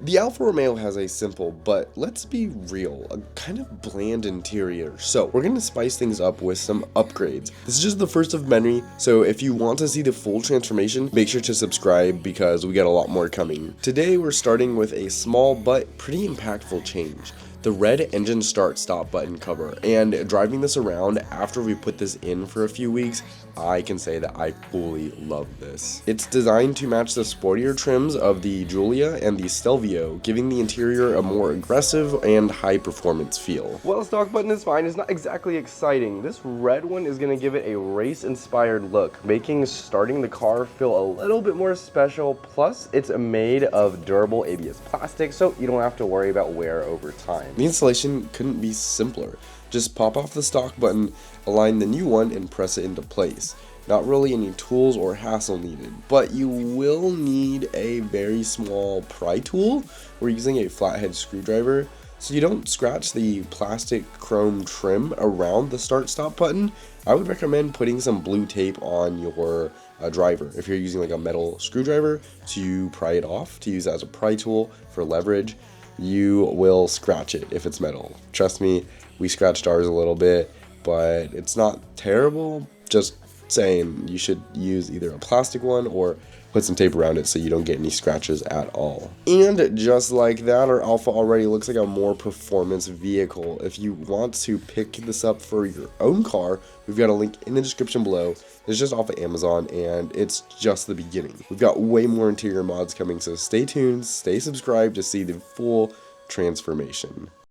The Alfa Romeo has a simple, but let's be real, a kind of bland interior. So we're gonna spice things up with some upgrades. This is just the first of many, so if you want to see the full transformation, make sure to subscribe because we got a lot more coming. Today we're starting with a small but pretty impactful change. The red engine start-stop button cover, and driving this around after we put this in for a few weeks, I can say that I fully love this. It's designed to match the sportier trims of the Giulia and the Stelvio, giving the interior a more aggressive and high-performance feel. Well, stock button is fine. It's not exactly exciting. This red one is going to give it a race-inspired look, making starting the car feel a little bit more special. Plus, it's made of durable ABS plastic, so you don't have to worry about wear over time. The installation couldn't be simpler. Just pop off the stock button, align the new one, and press it into place. Not really any tools or hassle needed, but you will need a very small pry tool. We're using a flathead screwdriver, so you don't scratch the plastic chrome trim around the start-stop button. I would recommend putting some blue tape on your driver if you're using like a metal screwdriver to pry it off, to use as a pry tool for leverage. You will scratch it if it's metal. Trust me, we scratched ours a little bit, but it's not terrible. Just saying, you should use either a plastic one or put some tape around it so you don't get any scratches at all. And just like that, our Alfa already looks like a more performance vehicle. If you want to pick this up for your own car, we've got a link in the description below. It's just off of Amazon, and it's just the beginning. We've got way more interior mods coming, so stay tuned, stay subscribed to see the full transformation.